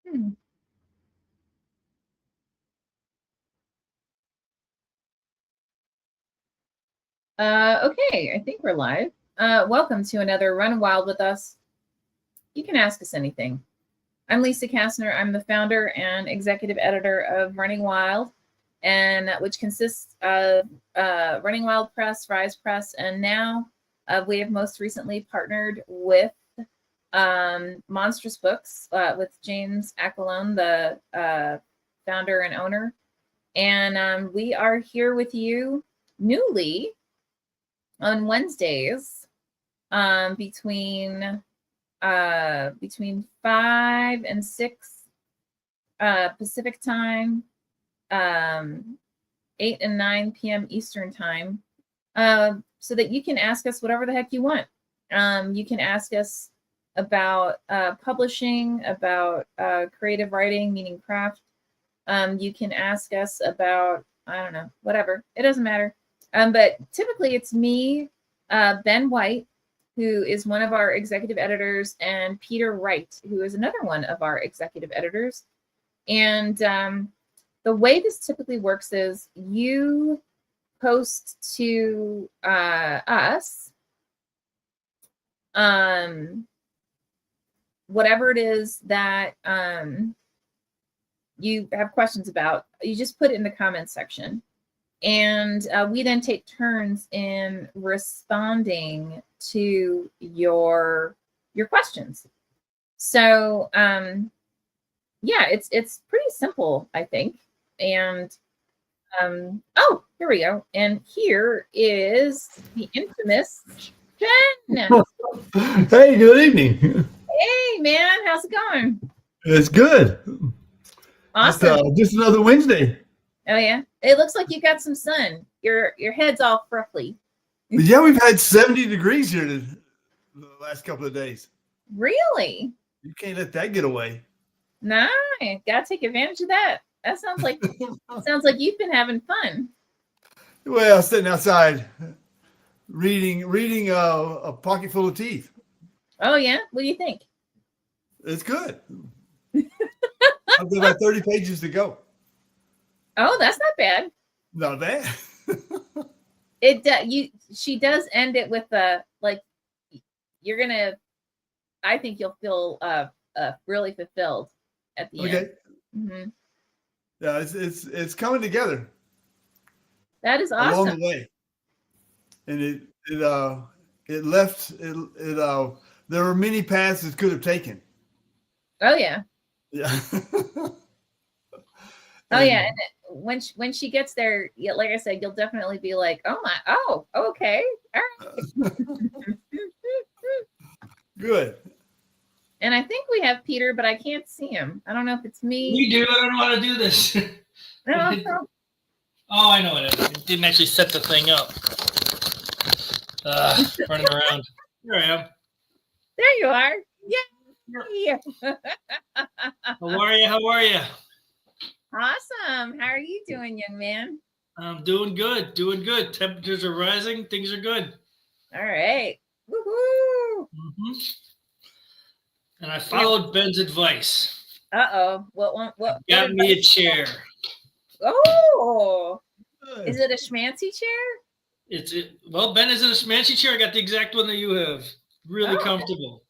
Hmm. Okay, I think we're live. Welcome to another Run Wild with us. You can ask us anything. I'm Lisa Kastner. I'm the founder and executive editor of Running Wild, and which consists of Running Wild Press, Rise Press, and now we have most recently partnered with Monstrous Books with James Aquilone, the founder and owner. And we are here with you newly on Wednesdays between 5 and 6 Pacific time, 8 and 9 p.m. Eastern time, so that you can ask us whatever the heck you want. You can ask us about publishing, about creative writing, meaning craft. You can ask us about, I don't know, whatever. It doesn't matter. But typically it's me, Ben White, who is one of our executive editors, and Peter Wright, who is another one of our executive editors. And the way this typically works is you post to us whatever it is that you have questions about. You just put it in the comments section. And we then take turns in responding to your questions. So yeah, it's pretty simple, I think. And oh, here we go. And here is the infamous Ben. Hey, good evening. Hey man, how's it going? It's good. Awesome. Just another Wednesday. Oh yeah, it looks like you got some sun. Your head's all freckly. But yeah, we've had 70 degrees here the last couple of days. Really? You can't let that get away. Nice. Gotta take advantage of that. That sounds like you've been having fun. Well, sitting outside reading a pocket full of teeth. Oh yeah? What do you think? It's good. I've got about 30 pages to go. Oh, that's not bad. Not bad. She does end it with like you're gonna, I think you'll feel really fulfilled at the end. Mm-hmm. Yeah, it's coming together. That is awesome. Along the way. And it left there were many paths it could have taken. Oh yeah. Yeah. Oh yeah. And when she gets there, like I said, you'll definitely be like, oh, okay. All right. Good. And I think we have Peter, but I can't see him. I don't know if it's me. We do. I don't know how to do this. No. Oh, I know it is. I didn't actually set the thing up. Running around. Here I am. There you are. Yeah. How are you? How are you? Awesome. How are you doing, young man? I'm doing good. Doing good. Temperatures are rising. Things are good. All right. Woohoo! Mm-hmm. And I followed Ben's advice. Uh-oh. What got me a chair. Oh, is it a schmancy chair? Well, Ben is in a schmancy chair. I got the exact one that you have. Really comfortable.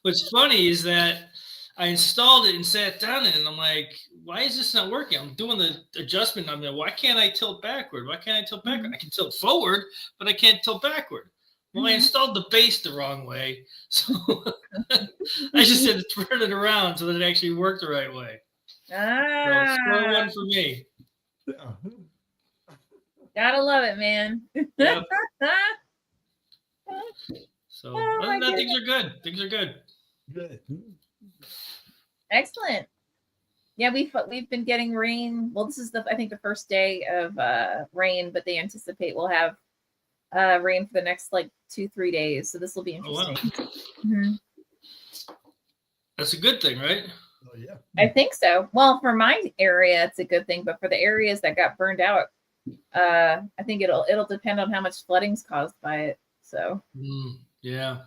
What's funny is that I installed it and sat down in it, and I'm like, why is this not working? I'm doing the adjustment. I'm like, why can't I tilt backward? Why can't I tilt backward? Mm-hmm. I can tilt forward, but I can't tilt backward. Well, I installed the base the wrong way, so I just had to turn it around so that it actually worked the right way. So score one for me. Gotta love it, man. Yep. So other than that, things are good. Things are good. Good. Excellent. Yeah, we've been getting rain. Well, this is I think the first day of rain, but they anticipate we'll have rain for the next like 2-3 days. So this will be interesting. Oh, wow. Mm-hmm. That's a good thing, right? Oh yeah. I think so. Well, for my area, it's a good thing, but for the areas that got burned out, I think it'll depend on how much flooding's caused by it. So yeah.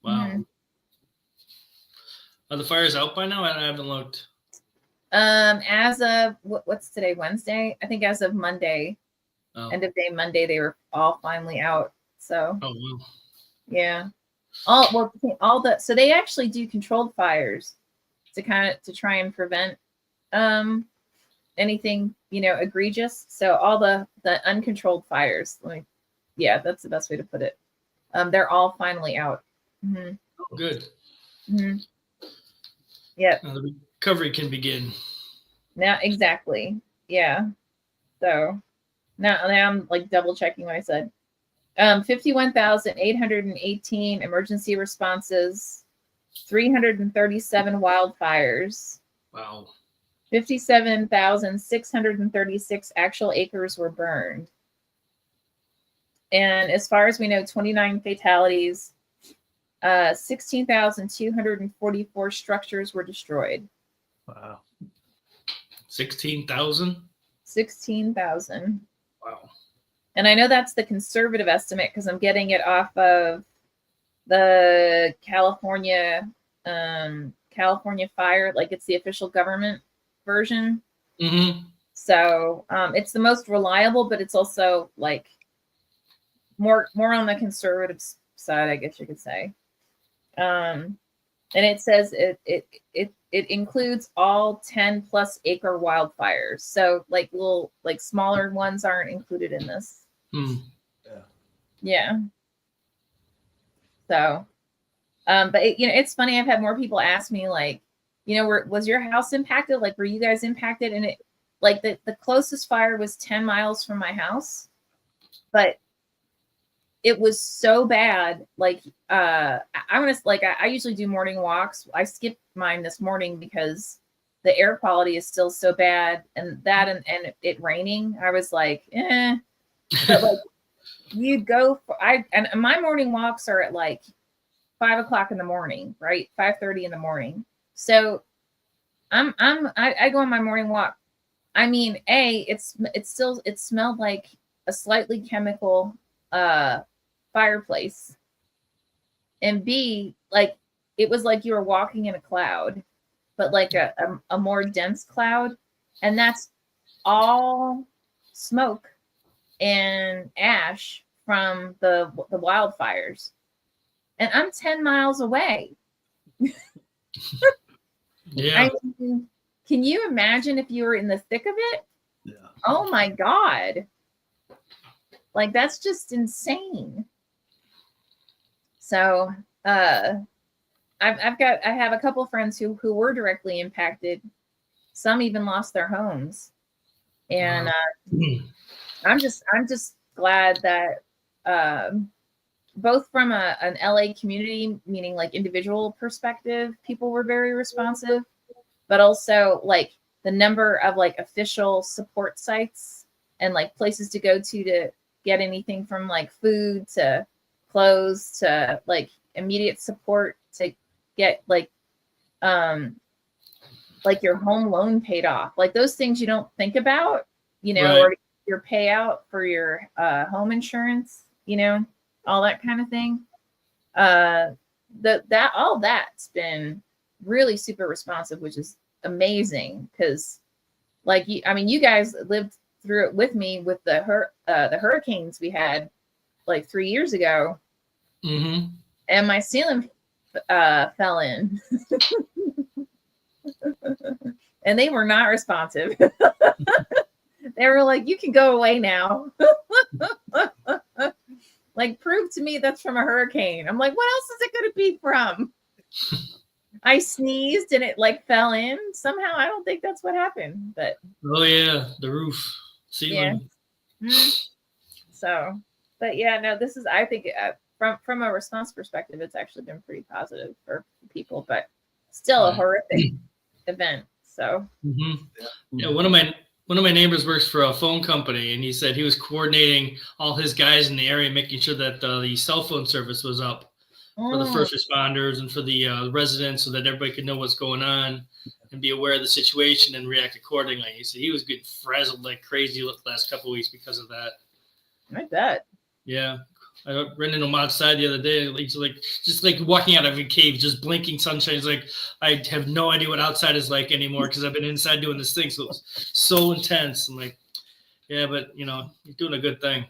Wow. Mm-hmm. Are the fires out by now? I haven't looked. As of what's today, Wednesday? I think as of Monday, Oh, end of day Monday, they were all finally out. So oh well. yeah, so they actually do controlled fires to try and prevent anything egregious. So all the uncontrolled fires, yeah, that's the best way to put it. They're all finally out. Mm-hmm. Oh, good. Mm-hmm. Yep. Now the recovery can begin. Now, exactly. Yeah. So now I'm like double checking what I said. 51,818 emergency responses, 337 wildfires. Wow. 57,636 actual acres were burned. And as far as we know, 29 fatalities, 16,244 structures were destroyed. Wow. 16,000? 16,000. Wow. And I know that's the conservative estimate because I'm getting it off of the California fire, like it's the official government version. Mm-hmm. So it's the most reliable, but it's also like more on the conservative side, I guess you could say. And it says it includes all 10 plus acre wildfires. So like little smaller ones aren't included in this. Mm. Yeah. So, but it's funny. I've had more people ask me like, was your house impacted? Like, were you guys impacted? And it like the closest fire was 10 miles from my house, but it was so bad. Like, I usually do morning walks. I skipped mine this morning because the air quality is still so bad, and it raining. I was like, but like you go and my morning walks are at like 5 o'clock in the morning, right? 5:30 in the morning. So I go on my morning walk. I mean, it smelled like a slightly chemical fireplace, and B, like it was like you were walking in a cloud, but like a more dense cloud, and that's all smoke and ash from the wildfires, and I'm 10 miles away. Yeah. I mean, can you imagine if you were in the thick of it? Yeah. Oh my God. Like that's just insane. So I have a couple of friends who were directly impacted. Some even lost their homes. And I'm just glad that both from an LA community, meaning like individual perspective, people were very responsive, but also like the number of like official support sites and like places to go to get anything from like food to clothes to like immediate support to get like your home loan paid off, like those things you don't think about, Right. or your payout for your home insurance, all that kind of thing. All that's been really super responsive, which is amazing because you guys lived through it with me with the hurricanes we had like 3 years ago. Mm-hmm. And my ceiling fell in. And they were not responsive. They were like, you can go away now. Like, prove to me that's from a hurricane. I'm like, what else is it going to be from? I sneezed and it like fell in. Somehow I don't think that's what happened. But oh yeah, the roof ceiling. Yeah. So, but yeah, no, this is, I think from a response perspective, it's actually been pretty positive for people, but still a horrific event. So Mm-hmm. Yeah, one of my neighbors works for a phone company, and he said he was coordinating all his guys in the area, making sure that the cell phone service was up for the first responders and for the residents, so that everybody could know what's going on and be aware of the situation and react accordingly. He said he was getting frazzled like crazy the last couple of weeks because of that. I bet. Yeah, I ran into him outside the other day. He's like, just like walking out of a cave, just blinking sunshine. He's like, I have no idea what outside is like anymore because I've been inside doing this thing. So it's so intense. I'm like, yeah, but you're doing a good thing.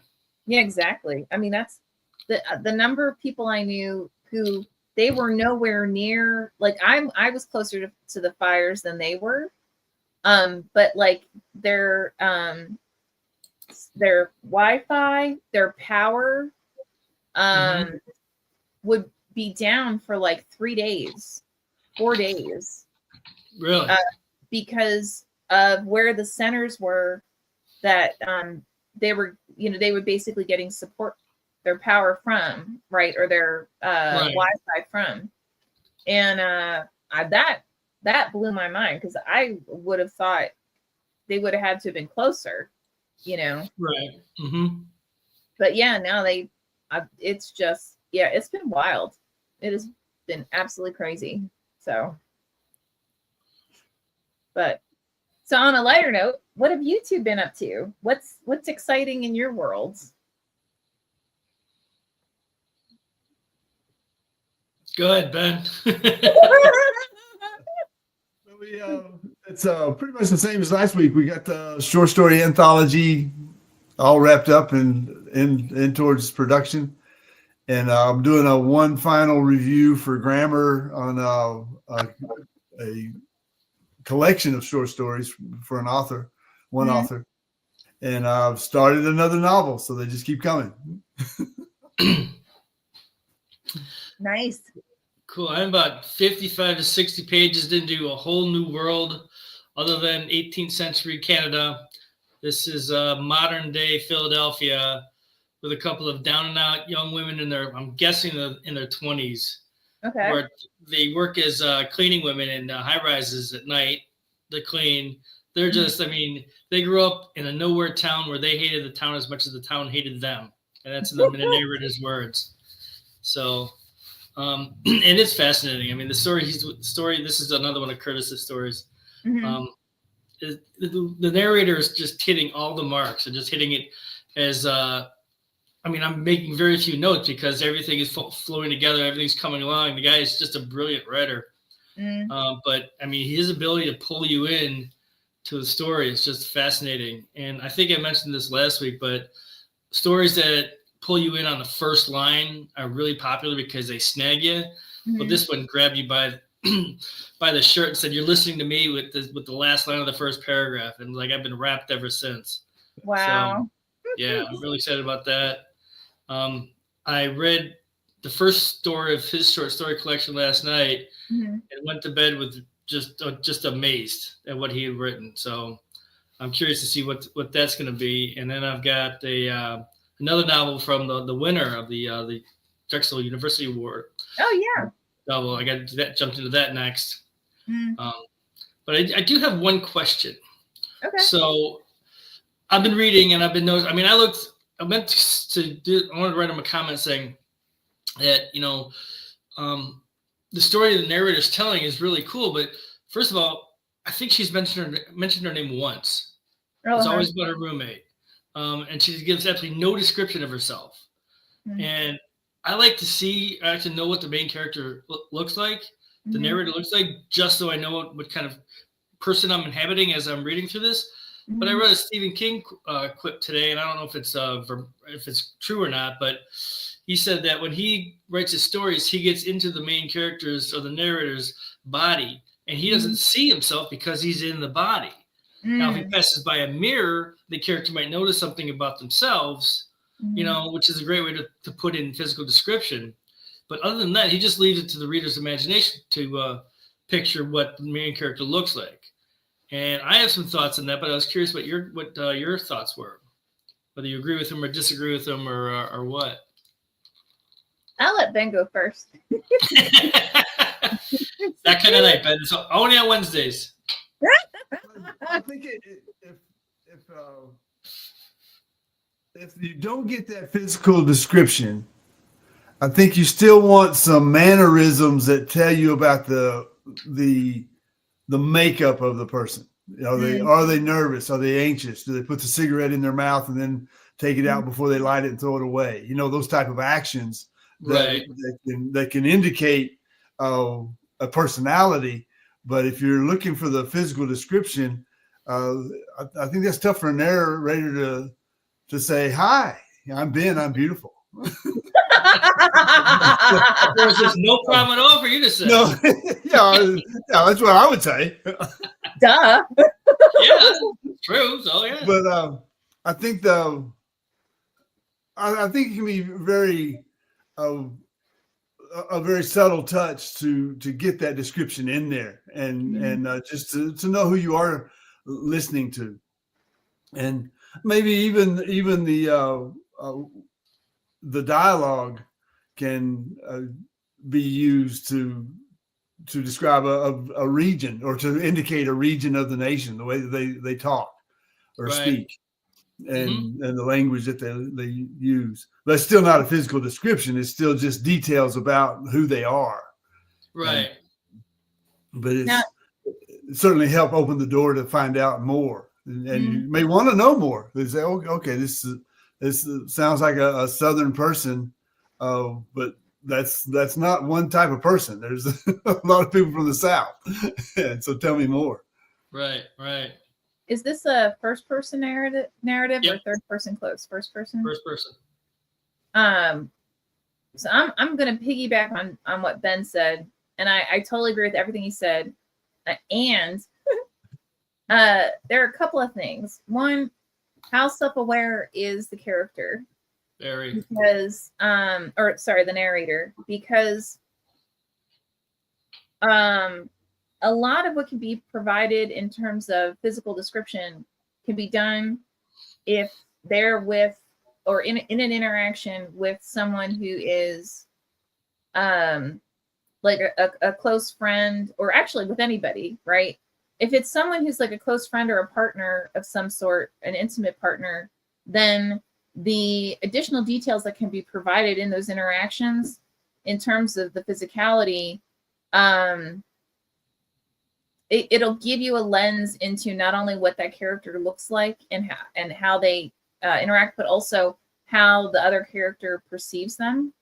Yeah, exactly. I mean, that's the number of people I knew who they were nowhere near. Like I was closer to the fires than they were. But like their Wi-Fi, their power, would be down for like 3 days, 4 days. Really? Because of where the centers were that they were, they were basically getting their power from, right, or their Right. Wi-Fi from, and that blew my mind because I would have thought they would have had to have been closer, Right. Mm-hmm. But yeah, now it's just, it's been wild. It has been absolutely crazy. So on a lighter note, what have you two been up to? What's exciting in your worlds? Go ahead, Ben. It's pretty much the same as last week. We got the short story anthology all wrapped up and in towards production, and I'm doing a one final review for Grammar on a collection of short stories for an author, one author, and I've started another novel, so they just keep coming. Nice. Cool. I'm about 55 to 60 pages into a whole new world other than 18th century Canada. This is modern day Philadelphia with a couple of down and out young women in I'm guessing in their 20s. Okay. Where they work as cleaning women in high rises at night. They clean. They're just, they grew up in a nowhere town where they hated the town as much as the town hated them. And that's in the narrator's words. So, and it's fascinating. The story, this is another one of Curtis's stories. Mm-hmm. The narrator is just hitting all the marks and just hitting it as, I'm making very few notes because everything is flowing together. Everything's coming along. The guy is just a brilliant writer. But his ability to pull you in to the story is just fascinating. And I think I mentioned this last week, but stories that pull you in on the first line are really popular because they snag you. But this one grabbed you by the shirt and said, "You're listening to me with the last line of the first paragraph," and like I've been wrapped ever since. Wow. So, yeah, I'm really excited about that. I read the first story of his short story collection last night and went to bed with just amazed at what he had written. So I'm curious to see what that's going to be. And then I've got another novel from the winner of the Drexel University Award. Oh yeah. Novel. I got jumped into that next. But I do have one question. Okay. So I've been reading and I've been noticing. I wanted to write him a comment saying that, the story the narrator is telling is really cool. But first of all, I think she's mentioned her name once. It's always about her roommate. And she gives absolutely no description of herself. And I like to know what the main character looks like, the narrator looks like, just so I know what kind of person I'm inhabiting as I'm reading through this. But I read a Stephen King quip today, and I don't know if it's true or not, but he said that when he writes his stories, he gets into the main character's or the narrator's body, and he doesn't see himself because he's in the body. Now, if he passes by a mirror, the character might notice something about themselves, which is a great way to put in physical description. But other than that, he just leaves it to the reader's imagination to picture what the main character looks like. And I have some thoughts on that, but I was curious what your thoughts were, whether you agree with him or disagree with him or what. I'll let Ben go first. That kind of night, Ben. So only on Wednesdays. I think if you don't get that physical description, I think you still want some mannerisms that tell you about the makeup of the person. Are they nervous? Are they anxious? Do they put the cigarette in their mouth and then take it out before they light it and throw it away. You know, those type of actions that, that can indicate a personality. But if you're looking for the physical description, I think that's tough for a narrator to say, "Hi, I'm Ben. I'm beautiful." There's just no problem at all for you to say. No, yeah, that's what I would say. Duh. Yeah, true. So yeah. But I think I think it can be very a very subtle touch to get that description in there, and just to know who you are listening to, and maybe even the dialogue can be used to describe a region, or to indicate a region of the nation, the way that they talk or speak, and the language that they use. But it's still not a physical description. It's still just details about who they are. Right. But it certainly help open the door to find out more, and you may want to know more. They say, okay, this sounds like a Southern person, but that's not one type of person. There's a lot of people from the South. And so tell me more. Right. Is this a first person narrative Yep. or third person close? First person? First person. So I'm going to piggyback on what Ben said, and I totally agree with everything he said. And there are a couple of things. One, how self-aware is the character? Very. Because the narrator, because a lot of what can be provided in terms of physical description can be done if they're with, or in an interaction with someone who is like a close friend, or actually with anybody, right? If it's someone who's like a close friend or a partner of some sort, an intimate partner, then the additional details that can be provided in those interactions in terms of the physicality, it'll give you a lens into not only what that character looks like and how they interact, but also how the other character perceives them.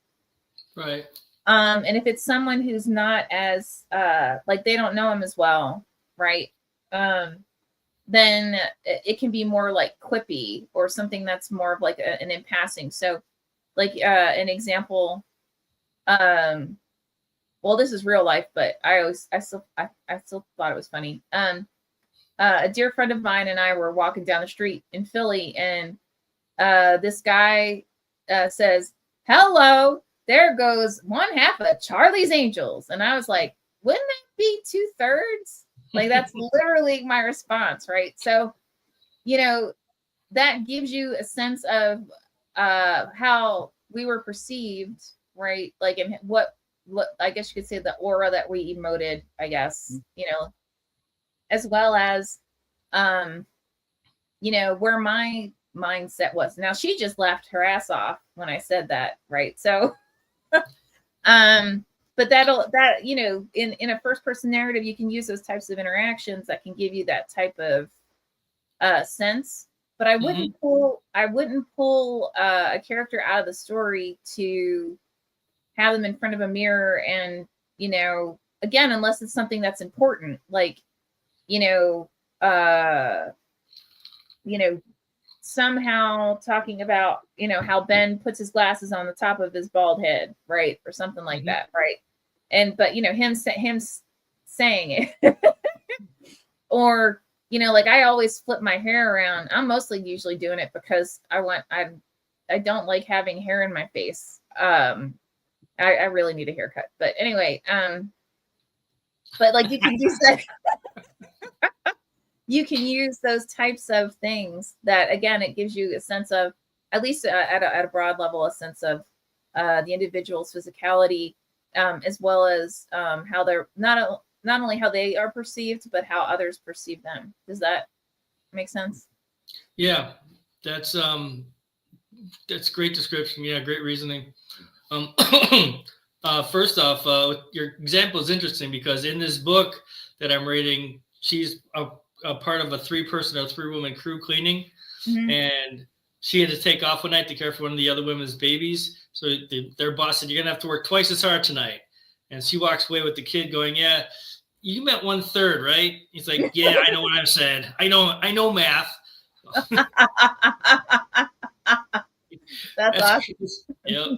Right. And if it's someone who's not as like they don't know him as well, right? Then it can be more like quippy, or something that's more of like an in passing. So like an example, well, this is real life, but I still thought it was funny. A dear friend of mine and I were walking down the street in Philly, and this guy says, "Hello, there goes one half of Charlie's Angels." And I was like, wouldn't that be 2/3? Like, that's literally my response, right? So, you know, that gives you a sense of how we were perceived, right? Like, and what I guess you could say the aura that we emoted, I guess, you know, as well as, you know, where my mindset was. Now, she just laughed her ass off when I said that, right? So, but that, you know, in a first person narrative, you can use those types of interactions that can give you that type of sense. But I wouldn't pull a character out of the story to have them in front of a mirror and, you know, again, unless it's something that's important, like, you know, somehow talking about, you know, how Ben puts his glasses on the top of his bald head, right? Or something like that, right? And, but, you know, him saying it, or, you know, like I always flip my hair around. I'm mostly usually doing it because I don't like having hair in my face. I really need a haircut, but anyway, but like you can use that. You can use those types of things that, again, it gives you a sense of, at least at a broad level, a sense of the individual's physicality, as well as how they're not only how they are perceived, but how others perceive them. Does that make sense? Yeah, that's great description. Yeah, great reasoning. First off, your example is interesting because in this book that I'm reading, she's a part of a 3-person or 3-woman crew cleaning, and she had to take off one night to care for one of the other women's babies. So their boss said, "You're gonna have to work twice as hard tonight." And she walks away with the kid going, "Yeah, you meant 1/3, right?" He's like, "Yeah, I know what I've said. I know math." That's awesome. Yep.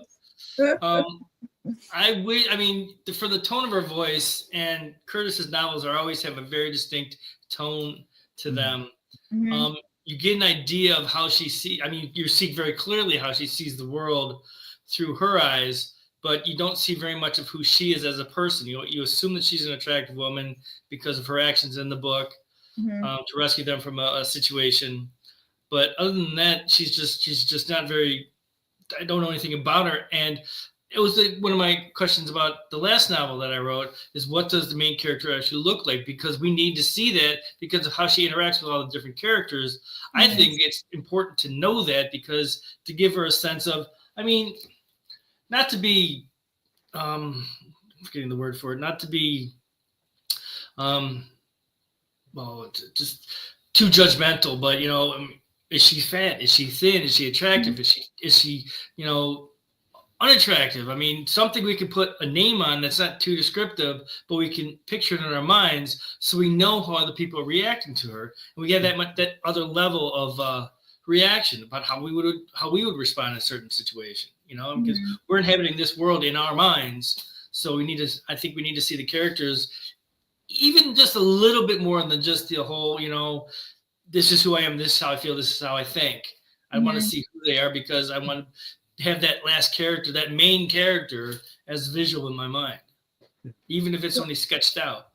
I mean, for the tone of her voice, and Curtis's novels always have a very distinct tone to them. Mhm. You get an idea of how she sees. I mean, you see very clearly how she sees the world through her eyes, but you don't see very much of who she is as a person. You assume that she's an attractive woman because of her actions in the book Mhm. to rescue them from a situation. But other than that, she's just not very. I don't know anything about her, and it was one of my questions about the last novel that I wrote is what does the main character actually look like? Because we need to see that because of how she interacts with all the different characters. I think it's important to know that because to give her a sense of, I mean, not to be, I'm forgetting the word for it, not to be, just too judgmental, but is she fat? Is she thin? Is she attractive? Is she, unattractive? I mean, something we can put a name on that's not too descriptive, but we can picture it in our minds so we know how other people are reacting to her, and we get that other level of reaction about how we would respond in a certain situation. Because we're inhabiting this world in our minds, so I think we need to see the characters even just a little bit more than just the whole, this is who I am, this is how I feel, this is how I think. I want to see who they are because I want to have that last character, that main character, as visual in my mind, even if it's only sketched out.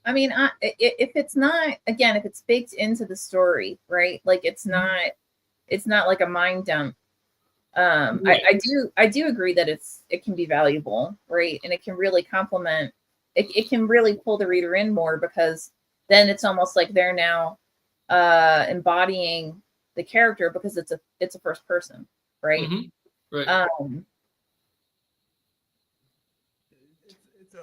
I mean, if it's not, again, if it's baked into the story, right? Like it's not like a mind dump. Right. I do agree that it can be valuable, right? And it can really complement. It can really pull the reader in more because then it's almost like they're now embodying the character because it's a first person, right? Right.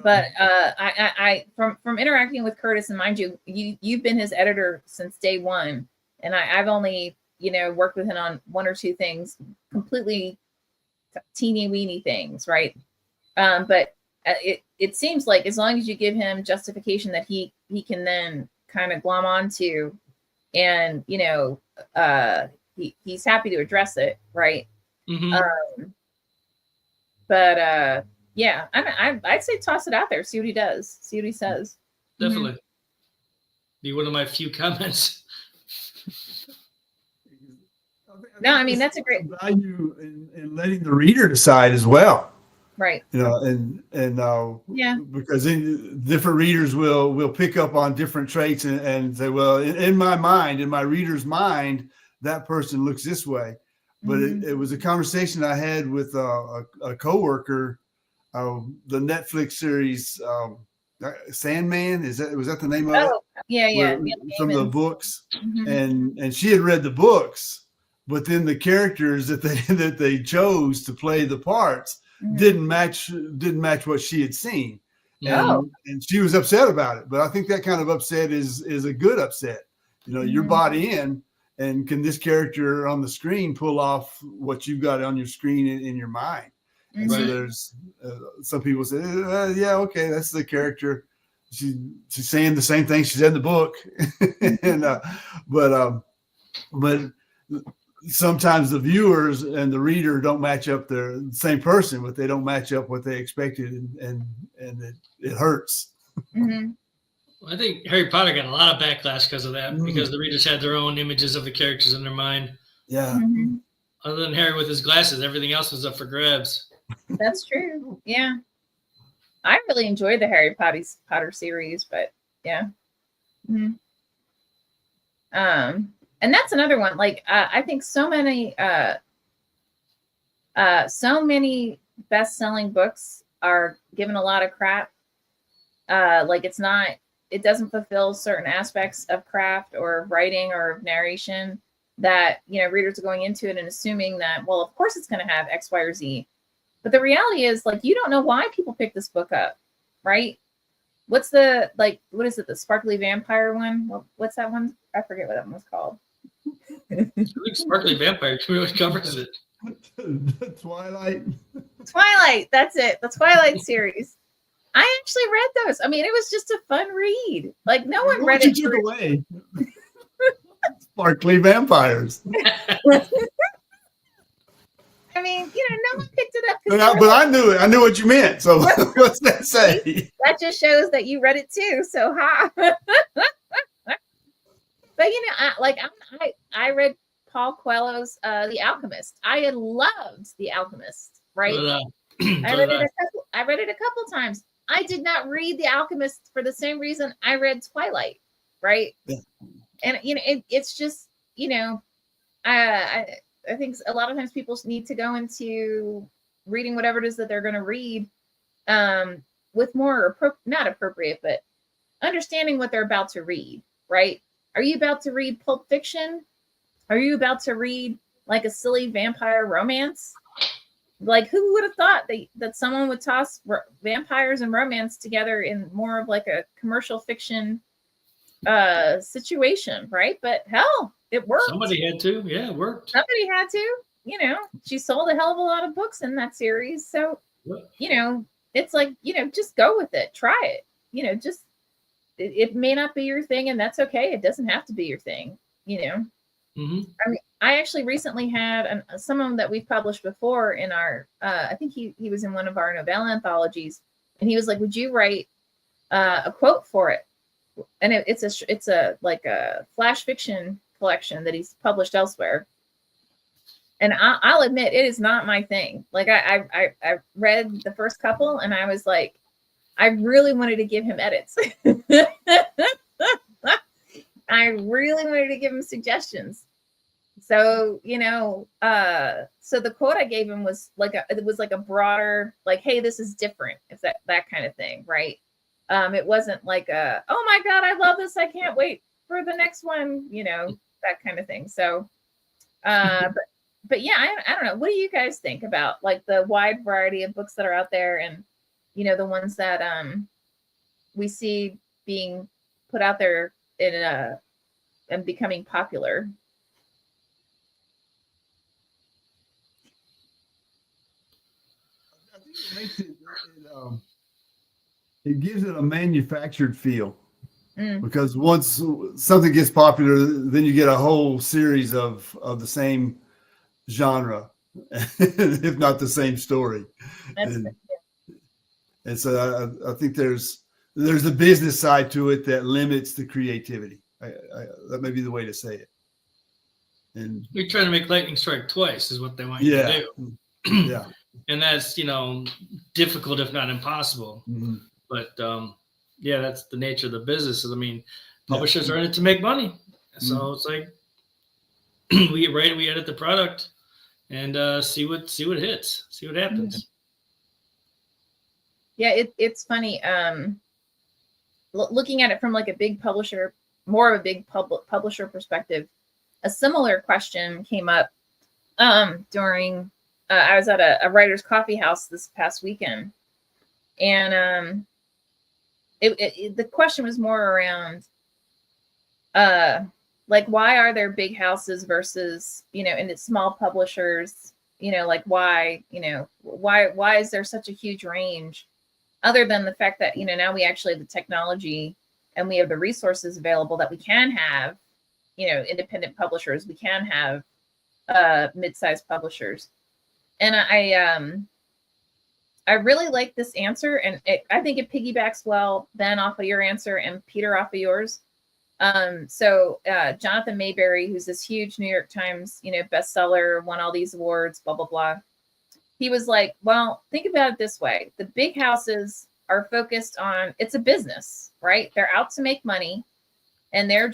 But I from interacting with Curtis, and mind you, you've been his editor since day one, and I've only worked with him on one or two things, completely teeny weeny things, right? But it seems like as long as you give him justification that he can then kind of glom onto, and he's happy to address it, right? But yeah, I'd say toss it out there, see what he does, see what he says. Definitely. Be one of my few comments. No, I mean that's a great value in letting the reader decide as well. Right. And yeah, because different readers will pick up on different traits and say, well, in my mind, in my reader's mind, that person looks this way. But it was a conversation I had with a coworker, the Netflix series Sandman. Was that the name of it? Yeah. From the books, and she had read the books, but then the characters that they chose to play the parts didn't match what she had seen, and she was upset about it. But I think that kind of upset is a good upset. You're bought in, and can this character on the screen pull off what you've got on your screen in your mind? And so there's some people say, yeah, okay, that's the character. She's saying the same thing she said in the book, but sometimes the viewers and the reader don't match up. They're the same person, but they don't match up what they expected, and it hurts. I think Harry Potter got a lot of backlash because of that, because the readers had their own images of the characters in their mind. Yeah. Other than Harry with his glasses, everything else was up for grabs. That's true. Yeah. I really enjoyed the Harry Potter series, but yeah. And that's another one. Like I think so many best-selling books are given a lot of crap. Like it doesn't fulfill certain aspects of craft or writing or narration that readers are going into it and assuming that, well, of course it's going to have X, Y, or Z. But the reality is, like, you don't know why people pick this book up, right? What is it? The Sparkly Vampire one? What's that one? I forget what that one was called. I think Sparkly Vampire really covers it. Twilight. Twilight, that's it. The Twilight series. I actually read those. I mean, it was just a fun read. Like no one read What you it. took away. Sparkly vampires. I mean, no one picked it up. But I knew it. I knew what you meant. So what's that say? That just shows that you read it too. So ha. But I read Paul Coelho's The Alchemist. I had loved The Alchemist, right? I read it a couple times. I did not read The Alchemist for the same reason I read Twilight, right? Yeah. And it's just I think a lot of times people need to go into reading whatever it is that they're going to read with more not appropriate, but understanding what they're about to read, right? Are you about to read Pulp Fiction? Are you about to read like a silly vampire romance? Like who would have thought that someone would toss vampires and romance together in more of like a commercial fiction situation, right? But hell, it worked. Somebody had to. Yeah, it worked. Somebody had to. She sold a hell of a lot of books in that series. So, it's like, just go with it. Try it. Just it may not be your thing, and that's okay. It doesn't have to be your thing. Mm-hmm. I mean, I actually recently had someone that we've published before in our. I think he was in one of our novella anthologies, and he was like, "Would you write a quote for it?" And it's a like a flash fiction collection that he's published elsewhere. And I'll admit, it is not my thing. Like I read the first couple, and I was like, I really wanted to give him edits. I really wanted to give him suggestions. So so the quote I gave him was like a broader, like, hey, this is different. If that kind of thing, right? It wasn't like oh my God, I love this. I can't wait for the next one, that kind of thing. So, but yeah, I don't know. What do you guys think about like the wide variety of books that are out there, and the ones that we see being put out there and becoming popular? I think it makes it gives it a manufactured feel. Because once something gets popular, then you get a whole series of the same genre, if not the same story. And so I think there's a business side to it that limits the creativity. That may be the way to say it. And we're trying to make lightning strike twice is what they want you to do. Yeah. And that's, difficult, if not impossible. Mm-hmm. But yeah, that's the nature of the business. I mean, publishers are in it to make money. So it's like we edit the product and see what hits, see what happens. Yeah, it's funny. Looking at it from like a big publisher, more of a big publisher perspective, a similar question came up during I was at a writer's coffee house this past weekend, and the question was more around like, why are there big houses versus and it's small publishers, like why is there such a huge range, other than the fact that now we actually have the technology and we have the resources available that we can have independent publishers, we can have mid-sized publishers. And I really like this answer, and I think it piggybacks well, Ben, off of your answer, and Peter off of yours. So Jonathan Mayberry, who's this huge New York Times, bestseller, won all these awards, blah, blah, blah. He was like, well, think about it this way. The big houses are focused on, it's a business, right? They're out to make money, and they're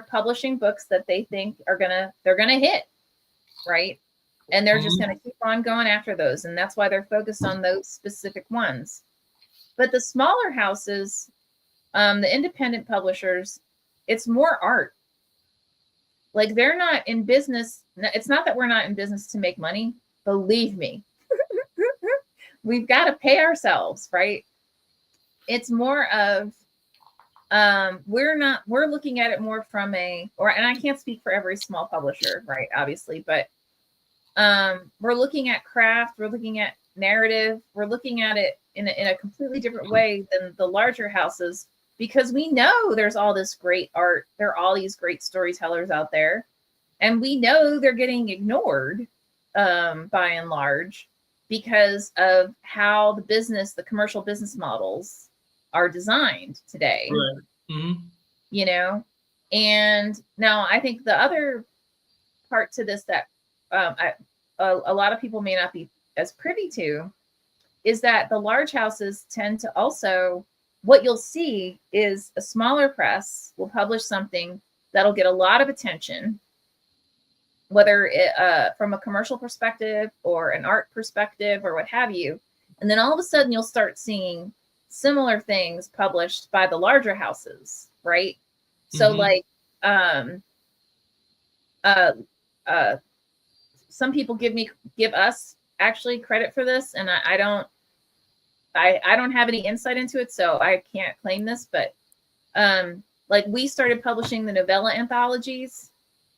publishing books that they think they're going to hit, right? And they're just going to keep on going after those. And that's why they're focused on those specific ones. But the smaller houses, the independent publishers, it's more art. Like, they're not in business. It's not that we're not in business to make money. Believe me, we've got to pay ourselves, right? It's more of we're looking at it more from and I can't speak for every small publisher, right? Obviously, but we're looking at craft, we're looking at narrative, we're looking at it in a completely different way than the larger houses, because we know there's all this great art, there are all these great storytellers out there, and we know they're getting ignored by and large because of how the commercial business models are designed today. Right. Mm-hmm. You know, and now I think the other part to this that a lot of people may not be as privy to is that the large houses tend to also, what you'll see is a smaller press will publish something that'll get a lot of attention, whether from a commercial perspective or an art perspective or what have you. And then all of a sudden you'll start seeing similar things published by the larger houses, right? So like some people give us actually credit for this, and I don't have any insight into it, so I can't claim this, but like we started publishing the novella anthologies,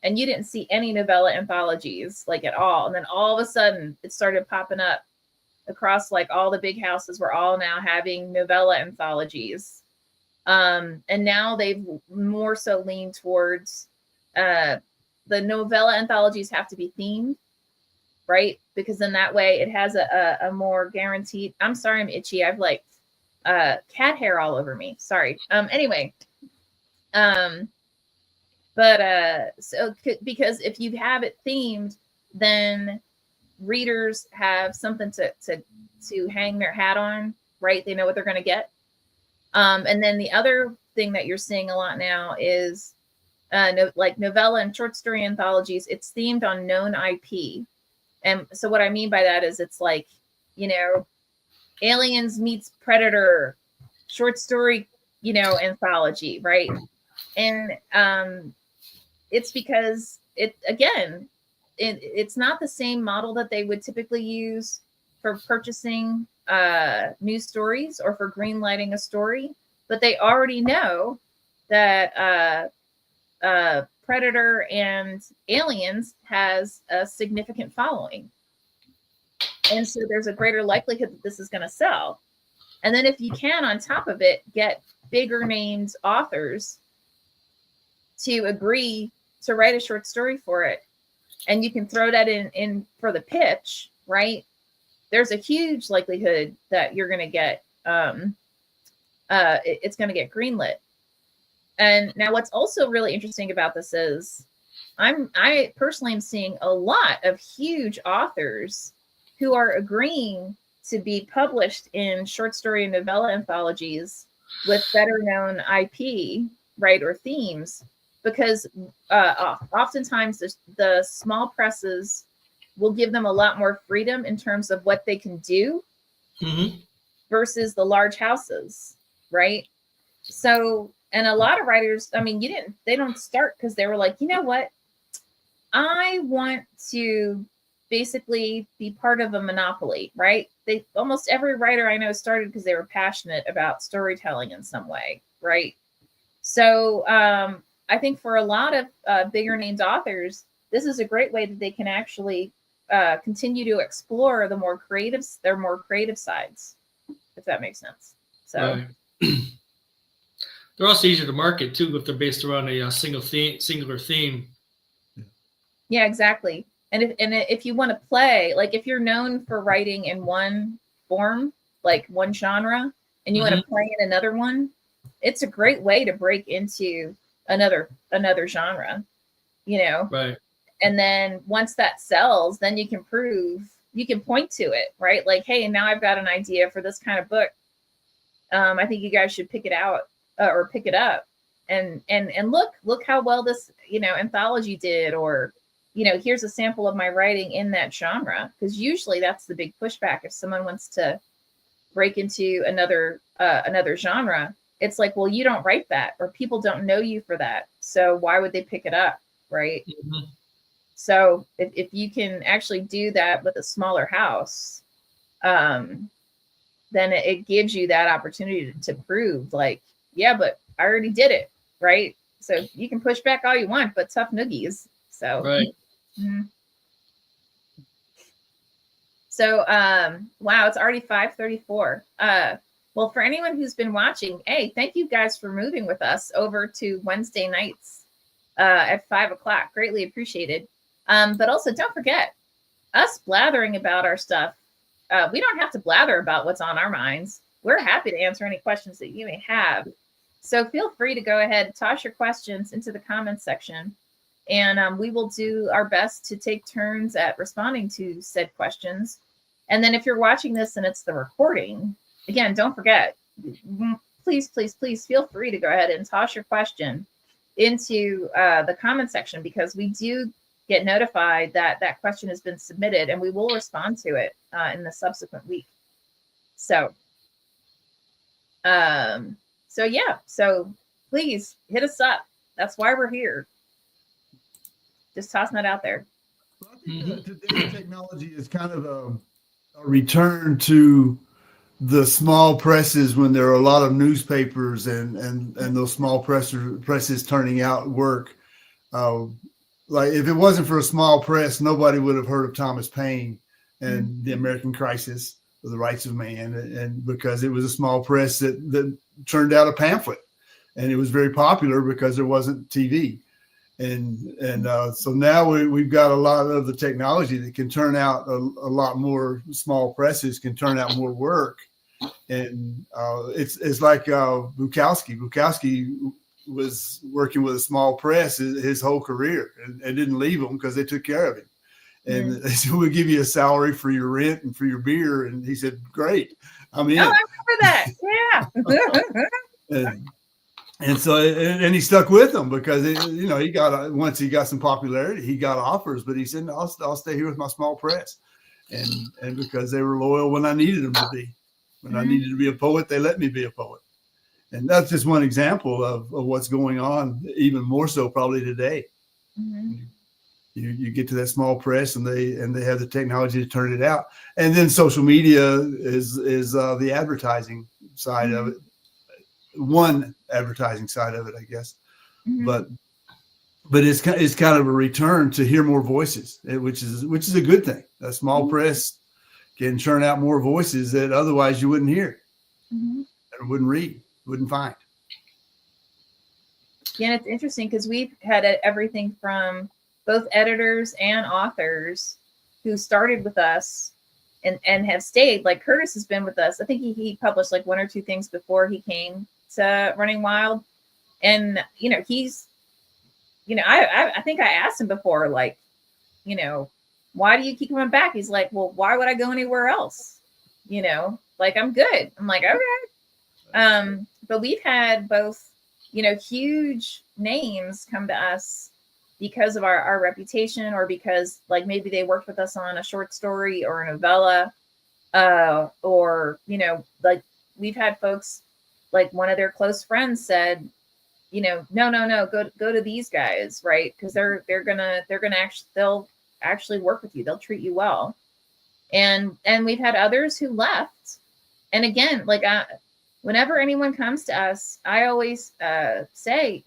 and you didn't see any novella anthologies like at all, and then all of a sudden it started popping up across like all the big houses were all now having novella anthologies, and now they've more so leaned towards the novella anthologies have to be themed, right? Because then that way it has a more guaranteed. I'm sorry, I'm itchy. I've like cat hair all over me. Sorry. Anyway, so because if you have it themed, then readers have something to hang their hat on, right? They know what they're going to get. And then the other thing that you're seeing a lot now is like novella and short story anthologies. It's themed on known IP. And so what I mean by that is it's like, you know, Aliens meets Predator short story, you know, anthology, right? And it's because it's not the same model that they would typically use for purchasing news stories or for greenlighting a story, but they already know that Predator and Aliens has a significant following. And so there's a greater likelihood that this is going to sell. And then if you can, on top of it, get bigger named authors to agree to write a short story for it, and you can throw that in for the pitch, right? There's a huge likelihood that you're going to get, it's going to get greenlit. And now what's also really interesting about this is I personally am seeing a lot of huge authors who are agreeing to be published in short story and novella anthologies with better known IP, right, or themes, because oftentimes the small presses will give them a lot more freedom in terms of what they can do versus the large houses, right? So, and a lot of writers, I mean, they don't start because they were like, you know what? I want to basically be part of a monopoly, right? Almost every writer I know started because they were passionate about storytelling in some way, right? So I think for a lot of bigger named authors, this is a great way that they can actually continue to explore their more creative sides, if that makes sense. So. Right. They're also easier to market too if they're based around a singular theme. Yeah, exactly. And if you want to play, like if you're known for writing in one form, like one genre, and you want to play in another one, it's a great way to break into another genre, you know? Right. And then once that sells, then you can point to it, right? Like, hey, now I've got an idea for this kind of book. I think you guys should pick it out or pick it up and look how well this, you know, anthology did, or, you know, here's a sample of my writing in that genre. Because usually that's the big pushback. If someone wants to break into another genre, it's like, well, you don't write that, or people don't know you for that. So why would they pick it up? Right. Mm-hmm. So if you can actually do that with a smaller house, then it gives you that opportunity to prove like, yeah, but I already did it, right? So you can push back all you want, but tough noogies. So Right. mhm. So wow, it's already 5:34. Well, for anyone who's been watching, hey, thank you guys for moving with us over to Wednesday nights at 5 o'clock. Greatly appreciated. But also don't forget, us blathering about our stuff. We don't have to blather about what's on our minds. We're happy to answer any questions that you may have. So feel free to go ahead and toss your questions into the comments section. And we will do our best to take turns at responding to said questions. And then if you're watching this and it's the recording, again, don't forget, please, please, please feel free to go ahead and toss your question into the comment section, because we do get notified that that question has been submitted and we will respond to it in the subsequent week. So, yeah, so please hit us up. That's why we're here. Just tossing that out there. Well, I think that today's technology is kind of a return to the small presses when there are a lot of newspapers and those small presses turning out work. Like if it wasn't for a small press, nobody would have heard of Thomas Paine and the American Crisis of the Rights of Man, and because it was a small press that turned out a pamphlet, and it was very popular because there wasn't TV. And so now we've got a lot of the technology that can turn out a lot more. Small presses can turn out more work, and it's like Bukowski. Bukowski was working with a small press his whole career, and didn't leave them because they took care of him. And they said, "We'll give you a salary for your rent and for your beer." And he said, "Great, I'm in." Oh, I remember that. Yeah. And so, and he stuck with them because he got once he got some popularity, he got offers, but he said, no, I'll stay here with my small press, and because they were loyal when I needed them to be, when I needed to be a poet, they let me be a poet, and that's just one example of what's going on, even more so probably today. Mm-hmm. You get to that small press, and they have the technology to turn it out, and then social media is the advertising side of it. One advertising side of it, I guess, but it's kind of a return to hear more voices, which is a good thing. A small press can churn out more voices that otherwise you wouldn't hear, and wouldn't read, wouldn't find. Yeah, and it's interesting because we've had everything from both editors and authors who started with us and have stayed. Like Curtis has been with us. I think he published like one or two things before he came to Running Wild, and he's I think I asked him before, like, why do you keep coming back? He's like, well, why would I go anywhere else? Like, I'm good. I'm like, okay. But we've had both huge names come to us because of our reputation, or because like maybe they worked with us on a short story or a novella, or like we've had folks, like one of their close friends said, no, go to these guys, right? Because they'll actually work with you. They'll treat you well. And we've had others who left. And again, like whenever anyone comes to us, I always say,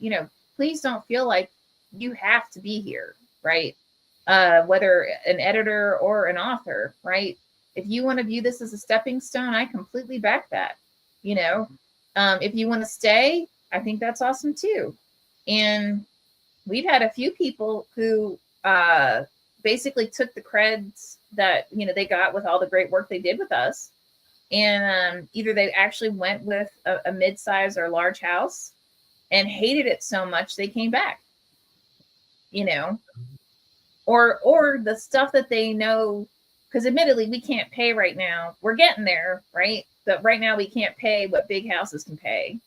please don't feel like you have to be here, right? Whether an editor or an author, right? If you want to view this as a stepping stone, I completely back that, If you want to stay, I think that's awesome too. And we've had a few people who basically took the creds that they got with all the great work they did with us, and either they actually went with a mid-size or large house and hated it so much they came back, or the stuff that they know, because admittedly we can't pay right now. We're getting there, right? But right now we can't pay what big houses can pay.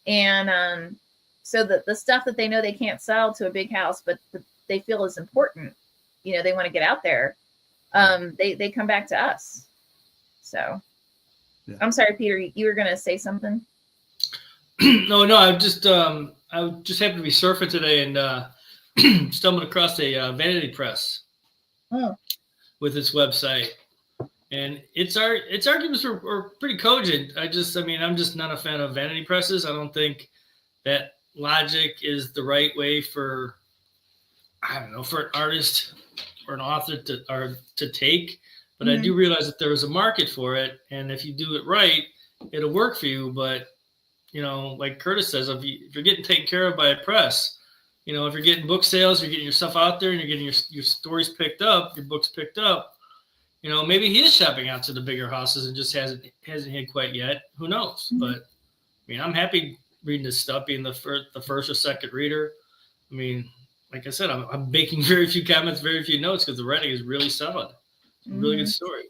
And so the stuff that they know they can't sell to a big house, but they feel is important, they want to get out there, they come back to us. So yeah. I'm sorry, Peter, you were going to say something? No, I just happened to be surfing today and stumbled across a Vanity Press with its website. And its arguments were pretty cogent. I'm just not a fan of vanity presses. I don't think that logic is the right way for, I don't know, for an artist or an author to take. But I do realize that there is a market for it, and if you do it right, it'll work for you. But like Curtis says, if you're getting taken care of by a press, if you're getting book sales, you're getting your stuff out there, and you're getting your stories picked up, your books picked up. Maybe he is shopping out to the bigger houses and just hasn't hit quite yet. Who knows? Mhm. But I'm happy reading this stuff, being the first or second reader. Like I said, I'm making very few comments, very few notes because the writing is really solid. It's a really good story.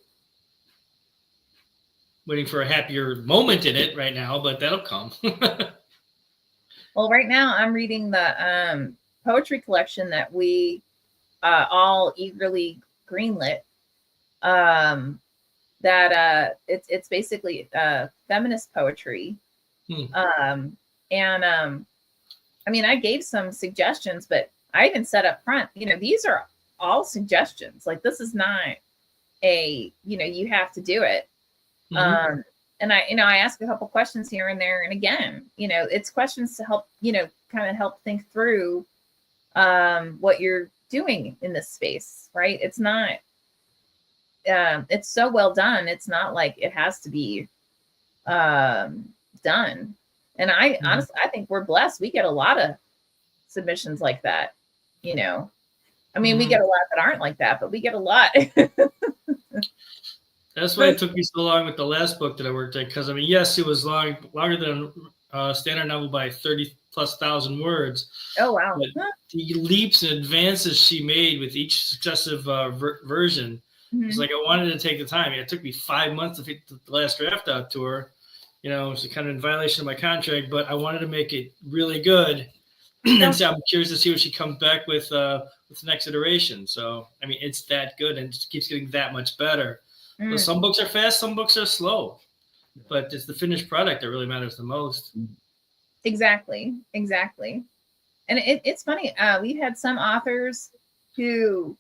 Waiting for a happier moment in it right now, but that'll come. Well, right now I'm reading the poetry collection that we all eagerly greenlit. It's basically feminist poetry. I gave some suggestions, but I even said up front, these are all suggestions. Like, this is not a, you have to do it. And I ask a couple questions here and there. And again, it's questions to help, kind of help think through what you're doing in this space, right? It's not, it's so well done. It's not like it has to be done. And honestly, I think we're blessed. We get a lot of submissions like that, we get a lot that aren't like that, but we get a lot. That's why it took me so long with the last book that I worked at. Because yes, it was longer than standard novel by 30,000+ words. Oh, wow. But the leaps and advances she made with each successive version, it's like I wanted to take the time. It took me 5 months to get the last draft out to her. It's kind of in violation of my contract, but I wanted to make it really good. And so I'm curious to see what she comes back with the next iteration. So, it's that good and it just keeps getting that much better. So some books are fast, some books are slow, but it's the finished product that really matters the most. Exactly. And it's funny. We've had some authors who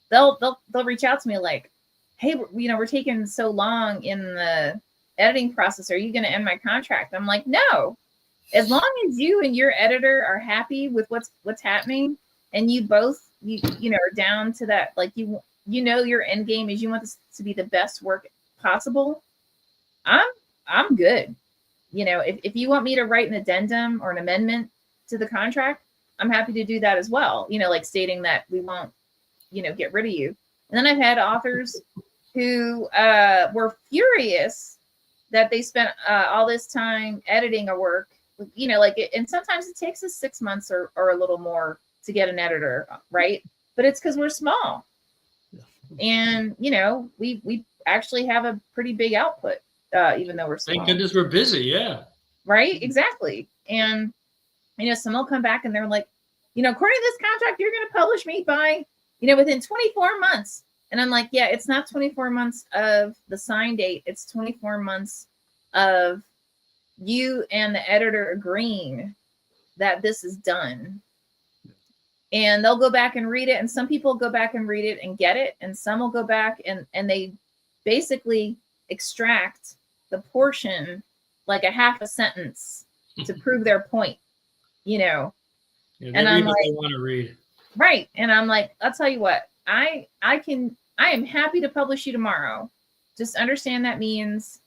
they'll reach out to me like, hey, we're taking so long in the editing process. Are you going to end my contract? I'm like, no. As long as you and your editor are happy with what's happening, and you both are down to that, like your end game is you want this to be the best work possible, I'm good. If you want me to write an addendum or an amendment to the contract, I'm happy to do that as well. Like stating that we won't, get rid of you. And then I've had authors who were furious that they spent all this time editing a work, and sometimes it takes us 6 months or a little more to get an editor, right? But it's because we're small. And we actually have a pretty big output, even though we're small. Thank goodness we're busy, yeah. Right, exactly. And some will come back and they're like, according to this contract, you're going to publish me by, within 24 months. And I'm like, yeah, it's not 24 months of the sign date. It's 24 months of you and the editor agreeing that this is done. And they'll go back and read it. And some people go back and read it and get it. And some will go back and they basically extract the portion, like a half a sentence, to prove their point, Yeah, and I'm like, they want to read. Right. And I'm like, I'll tell you what, I am happy to publish you tomorrow. Just understand that means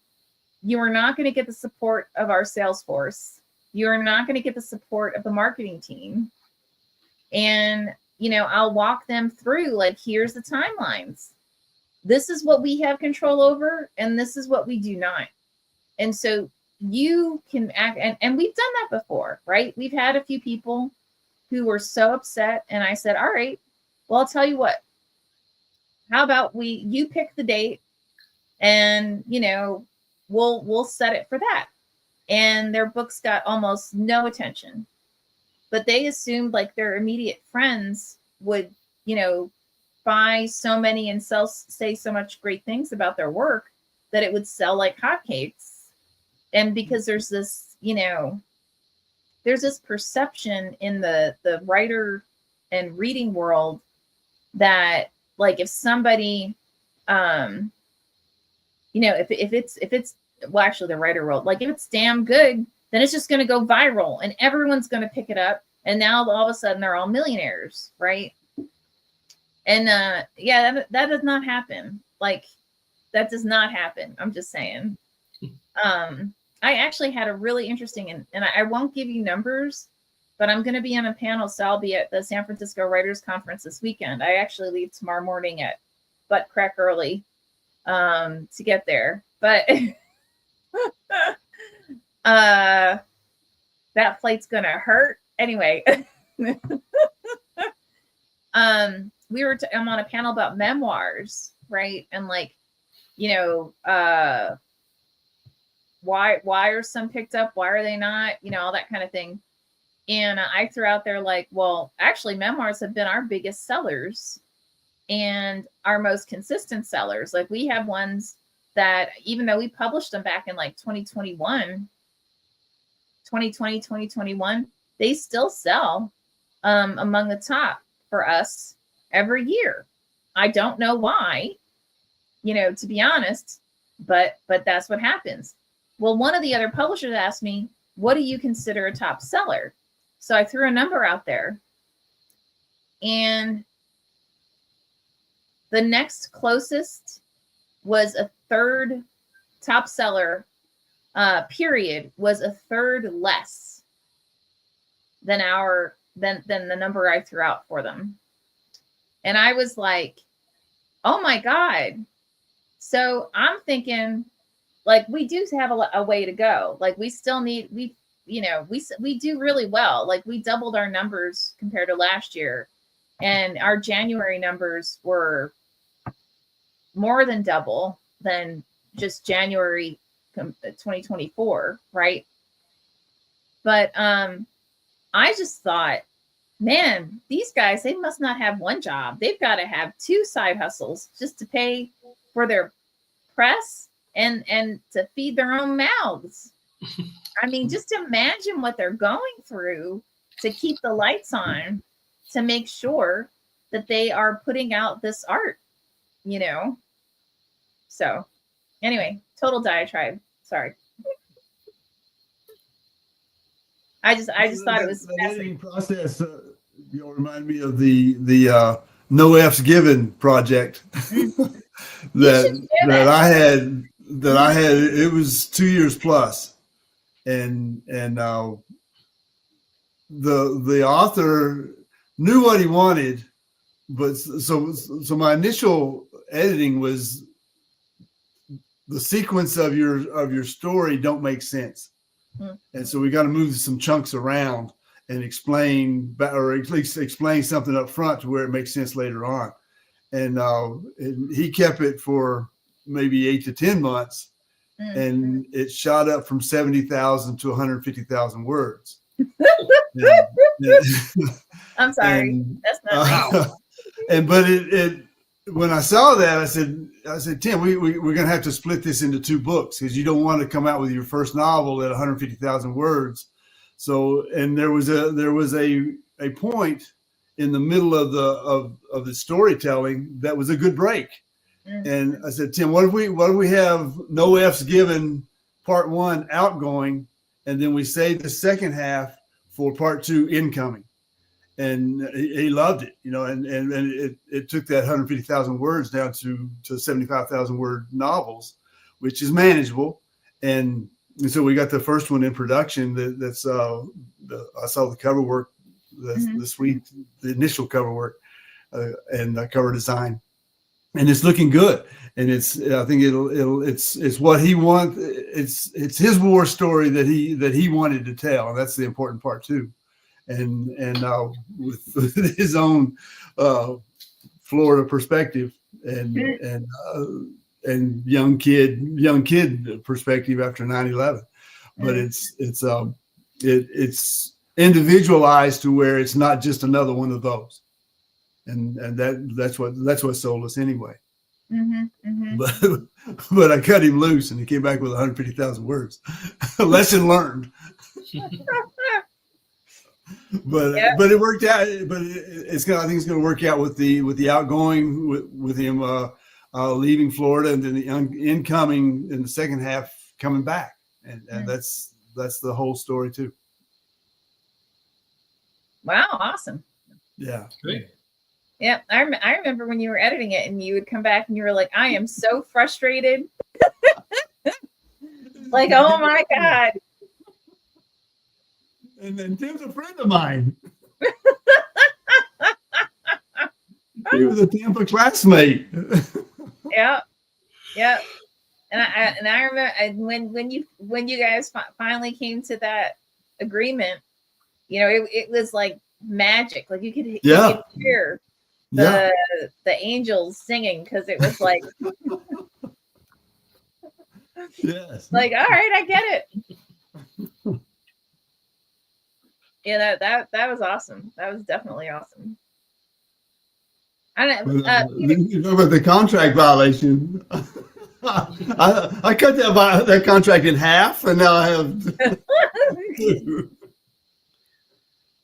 you are not going to get the support of our sales force. You are not going to get the support of the marketing team. And, I'll walk them through, like, here's the timelines. This is what we have control over, and this is what we do not. And so you can act, and we've done that before, right? We've had a few people who were so upset, and I said, all right, well, I'll tell you what, how about you pick the date, and, we'll set it for that. And their books got almost no attention. But they assumed like their immediate friends would, buy so many and say so much great things about their work that it would sell like hotcakes. And because there's this, there's this perception in the writer and reading world that, like, if somebody, if it's well, actually the writer world, like, if it's damn good, then it's just going to go viral and everyone's going to pick it up. And now all of a sudden they're all millionaires, right? And yeah, that does not happen. Like, that does not happen. I'm just saying. I actually had a really interesting, and I won't give you numbers, but I'm going to be on a panel. So I'll be at the San Francisco Writers Conference this weekend. I actually leave tomorrow morning at butt crack early to get there. But that flight's going to hurt. Anyway, I'm on a panel about memoirs, right? And like, you know, why are some picked up? Why are they not? You know, all that kind of thing. And I threw out there like, well, actually memoirs have been our biggest sellers and our most consistent sellers. Like, we have ones that, even though we published them back in like 2020, 2021, they still sell among the top for us every year. I don't know why, you know, to be honest, but that's what happens. Well, one of the other publishers asked me, what do you consider a top seller? So I threw a number out there, and the next closest was a third top seller, period, was a third less than the number I threw out for them. And I was like, oh my God. So I'm thinking, like, we do have a way to go. Like, we still need, we do really well. Like, we doubled our numbers compared to last year, and our January numbers were more than double than just January 2024, right? But I just thought, man, these guys, they must not have one job. They've got to have two side hustles just to pay for their press and to feed their own mouths. I mean, just imagine what they're going through to keep the lights on, to make sure that they are putting out this art, you know? So anyway, total diatribe. Sorry. I just thought it was the fascinating. editing process. You'll remind me of the No F's Given project that I had. It was 2 years plus, and the author knew what he wanted, but so my initial editing was the sequence of your story don't make sense. And so we got to move some chunks around and explain, or at least explain something up front to where it makes sense later on. And he kept it for maybe 8 to 10 months, and it shot up from 70,000 to 150,000 words. I'm sorry, that's not right. But it when I saw that, I said, Tim, we're going to have to split this into 2 books, because you don't want to come out with your first novel at 150,000 words. So, and there was a point in the middle of the storytelling that was a good break. And I said, Tim, what if we have No F's Given part 1 outgoing, and then we save the second half for part 2 incoming? And he loved it, you know, and it took that 150,000 words down to 75,000 word novels, which is manageable. And so we got the first one in production. I saw the cover work, the initial cover work, and cover design, and it's looking good. And I think it's what he wants. It's his war story that he wanted to tell, and that's the important part too. And with his own Florida perspective and young kid perspective after 9/11, but it's individualized to where it's not just another one of those, and that's what sold us anyway. But I cut him loose, and he came back with 150,000 words. Lesson learned. But it worked out. But I think it's going to work out with the outgoing, with him leaving Florida, and then the incoming in the second half coming back, and that's the whole story too. Wow, awesome. Yeah. Great. Yeah, I remember when you were editing it and you would come back and you were like, I am so frustrated. Like, oh my God. And then Tim's a friend of mine. He was a Tampa classmate. Yeah. Yeah. And I remember when you guys finally came to that agreement, you know, it was like magic. Like you could hear the angels singing, because it was like yes. like, all right, I get it. Yeah, that was awesome. That was definitely awesome. I don't You know about the contract violation. I cut that contract in half, and now I have two.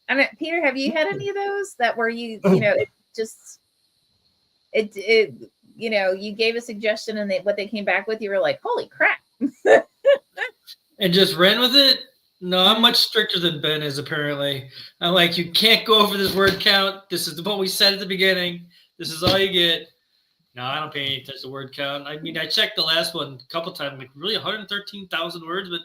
I mean, Peter, have you had any of those that where you know, it just it you know, you gave a suggestion and what they came back with, you were like, holy crap. And just ran with it? No, I'm much stricter than Ben is, apparently. I'm like, you can't go over this word count. This is what we said at the beginning. This is all you get. No, I don't pay any attention to word count. I mean, I checked the last one a couple times, like really 113,000 words, but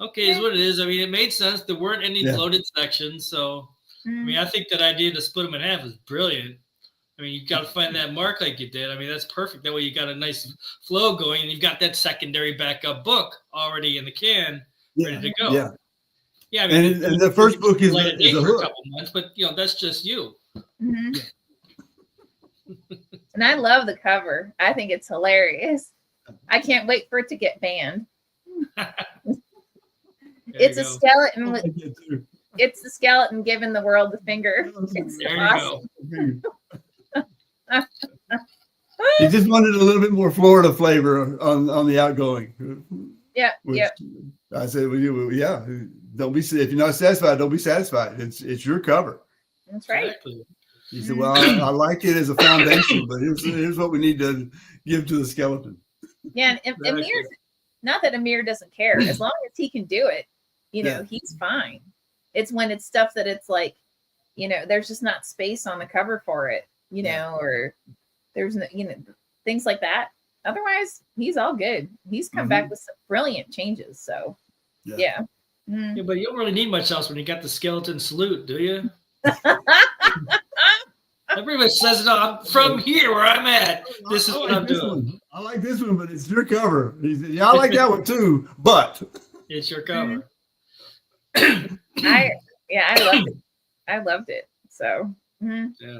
okay, is what it is. I mean, it made sense. There weren't any loaded sections. So, I mean, I think that idea to split them in half is brilliant. I mean, you got to find that mark like you did. I mean, that's perfect. That way you got a nice flow going, and you've got that secondary backup book already in the can, ready to go. Yeah. Yeah, I mean, and the first book is a a for a hook. couple months, but you know, that's just you. Mm-hmm. And I love the cover. I think it's hilarious. I can't wait for it to get banned. It's a skeleton. It's the skeleton giving the world the finger. It's awesome. He just wanted a little bit more Florida flavor on the outgoing. Yeah. I said, well, yeah. Don't be, if you're not satisfied, don't be satisfied. It's your cover. That's right. Exactly. He said, well, I like it as a foundation, but here's what we need to give to the skeleton. Yeah, and Amir, not that Amir doesn't care. As long as he can do it, you know, he's fine. It's when it's stuff that it's like, you know, there's just not space on the cover for it, you know, or there's no, you know, things like that. Otherwise, he's all good. He's come back with some brilliant changes. So, yeah. Yeah, but you don't really need much else when you got the skeleton salute, do you? Everybody says, no, I'm from here where I'm at. This is what I'm doing. I like this one, but it's your cover. He said, yeah, I like that one too, but it's your cover. I loved it. I loved it. So, yeah.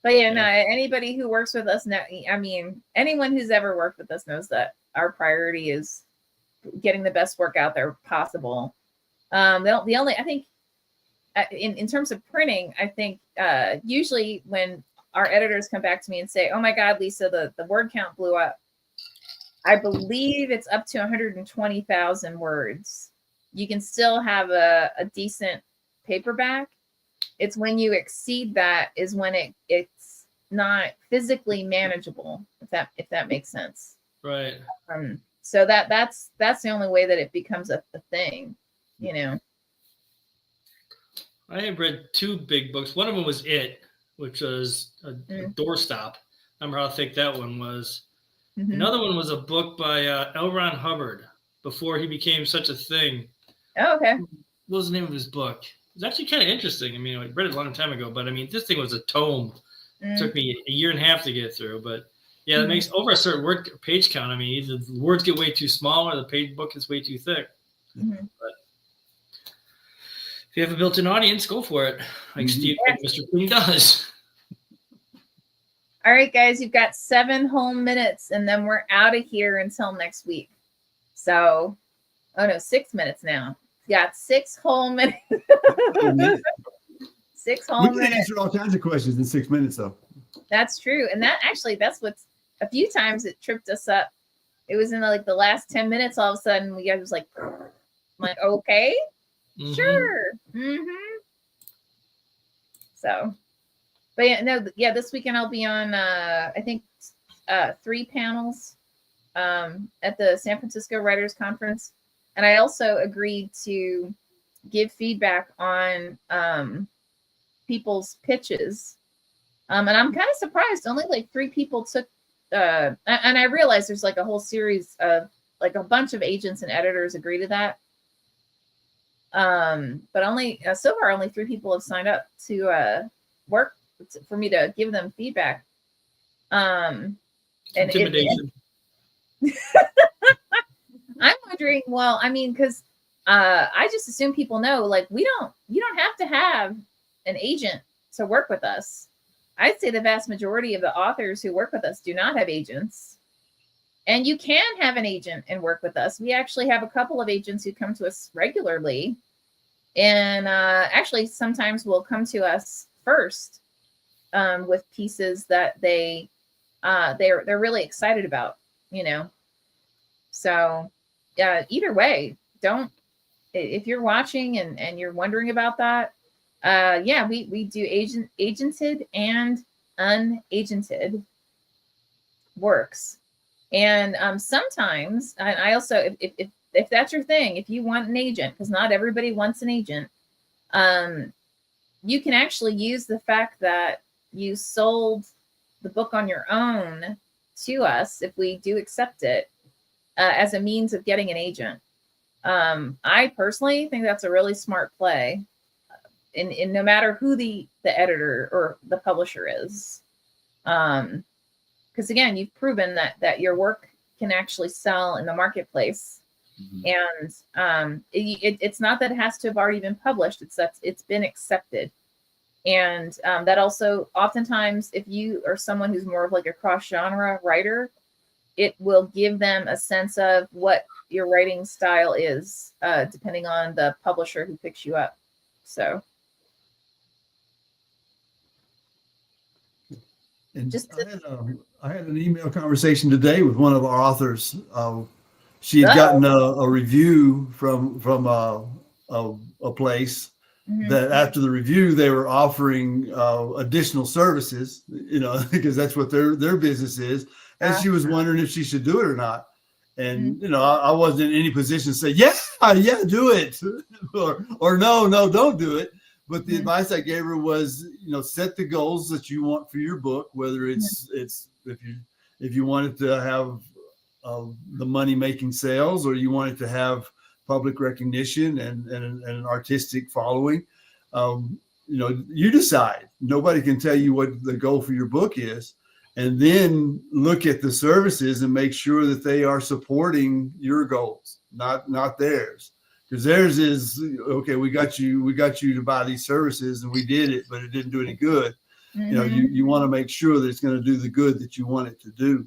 But yeah, no, anybody who works with us now, I mean, anyone who's ever worked with us knows that our priority is getting the best work out there possible. The only, I think, in terms of printing, I think usually when our editors come back to me and say, oh my God, Lisa, the word count blew up. I believe it's up to 120,000 words. You can still have a decent paperback. It's when you exceed that is when it's not physically manageable, if that makes sense. Right. So that's the only way that it becomes a thing, you know. I have read two big books. One of them was It, which was a doorstop. Remember how thick that one was. Another one was a book by L. Ron Hubbard before he became such a thing. Oh, okay. What was the name of his book? It was actually kind of interesting. I mean, I read it a long time ago, but I mean, this thing was a tome. It took me a year and a half to get through, but yeah, it makes over a certain word page count. I mean, either the words get way too small or the page book is way too thick. But if you have a built-in audience, go for it. Like Mr. Queen does. All right, guys, you've got 7 whole minutes, and then we're out of here until next week. So, 6 minutes now. You got 6 whole minutes. 6 whole minutes. We can answer all kinds of questions in 6 minutes, though. That's true, and that's what's a few times it tripped us up. It was in the last 10 minutes. All of a sudden, we guys was like, I'm like, okay. Sure. So, but this weekend I'll be on I think 3 panels at the San Francisco Writers Conference. And I also agreed to give feedback on people's pitches. And I'm kind of surprised only like 3 people took, and I realized there's like a whole series of like a bunch of agents and editors agree to that. But only so far, only 3 people have signed up to work for me to give them feedback. And Intimidation. I'm wondering, well, I mean, because I just assume people know, like, you don't have to have an agent to work with us. I'd say the vast majority of the authors who work with us do not have agents. And you can have an agent and work with us. We actually have a couple of agents who come to us regularly, and actually sometimes will come to us first with pieces that they're really excited about, you know. So either way, if you're watching and you're wondering about that, we do agented and unagented works. And sometimes, and I also, if that's your thing, if you want an agent, because not everybody wants an agent, you can actually use the fact that you sold the book on your own to us, if we do accept it, as a means of getting an agent. I personally think that's a really smart play, in no matter who the editor or the publisher is. Because again, you've proven that your work can actually sell in the marketplace. Mm-hmm. And it's not that it has to have already been published, it's that it's been accepted. And that also, oftentimes, if you are someone who's more of like a cross-genre writer, it will give them a sense of what your writing style is, depending on the publisher who picks you up. So and I had an email conversation today with one of our authors. She had gotten a review from a place. Mm-hmm. That after the review, they were offering additional services, you know, because that's what their business is. And she was wondering if she should do it or not. And, mm-hmm. you know, I wasn't in any position to say, yeah, do it. or no, don't do it. But the mm-hmm. advice I gave her was, you know, set the goals that you want for your book, whether it's if you want it to have the money making sales, or you want it to have public recognition and an artistic following. You know, you decide. Nobody can tell you what the goal for your book is. And then look at the services and make sure that they are supporting your goals, not theirs. Because theirs is, okay, we got you to buy these services and we did it, but it didn't do any good. Mm-hmm. You know, you want to make sure that it's going to do the good that you want it to do.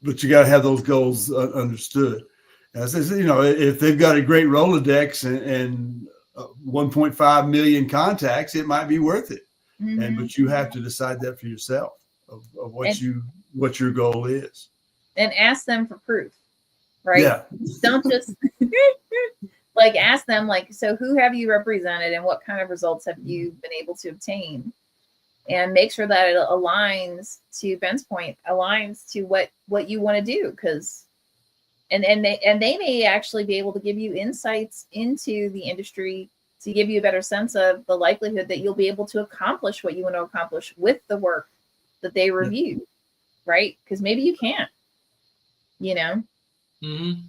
But you got to have those goals understood. As I said, you know, if they've got a great Rolodex and 1.5 million contacts, it might be worth it. Mm-hmm. But you have to decide that for yourself of what your goal is. And ask them for proof, right? Yeah. Don't just like ask them, like, so who have you represented and what kind of results have you been able to obtain? And make sure that it aligns, to Ben's point, aligns to what you want to do. Because and they may actually be able to give you insights into the industry to give you a better sense of the likelihood that you'll be able to accomplish what you want to accomplish with the work that they review, right? Because maybe you can't, you know. Mm-hmm.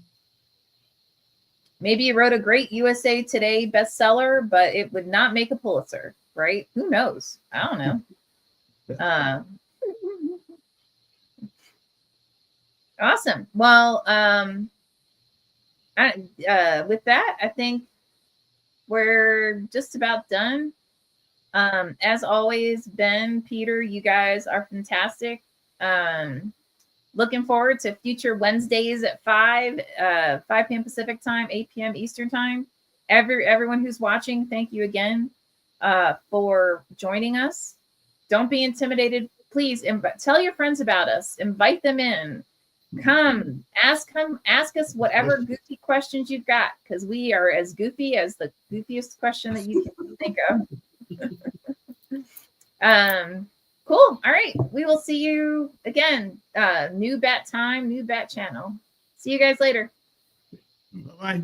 Maybe you wrote a great USA Today bestseller, but it would not make a Pulitzer, right? Who knows? I don't know. Awesome. Well, with that, I think we're just about done. As always, Ben, Peter, you guys are fantastic. Looking forward to future Wednesdays at 5 p.m. Pacific time, 8 p.m. Eastern time. Everyone who's watching, thank you again for joining us. Don't be intimidated. Please tell your friends about us. Invite them in. Come, ask us whatever goofy questions you've got, because we are as goofy as the goofiest question that you can think of. Cool. All right. We will see you again. New bat time, new bat channel. See you guys later. Bye.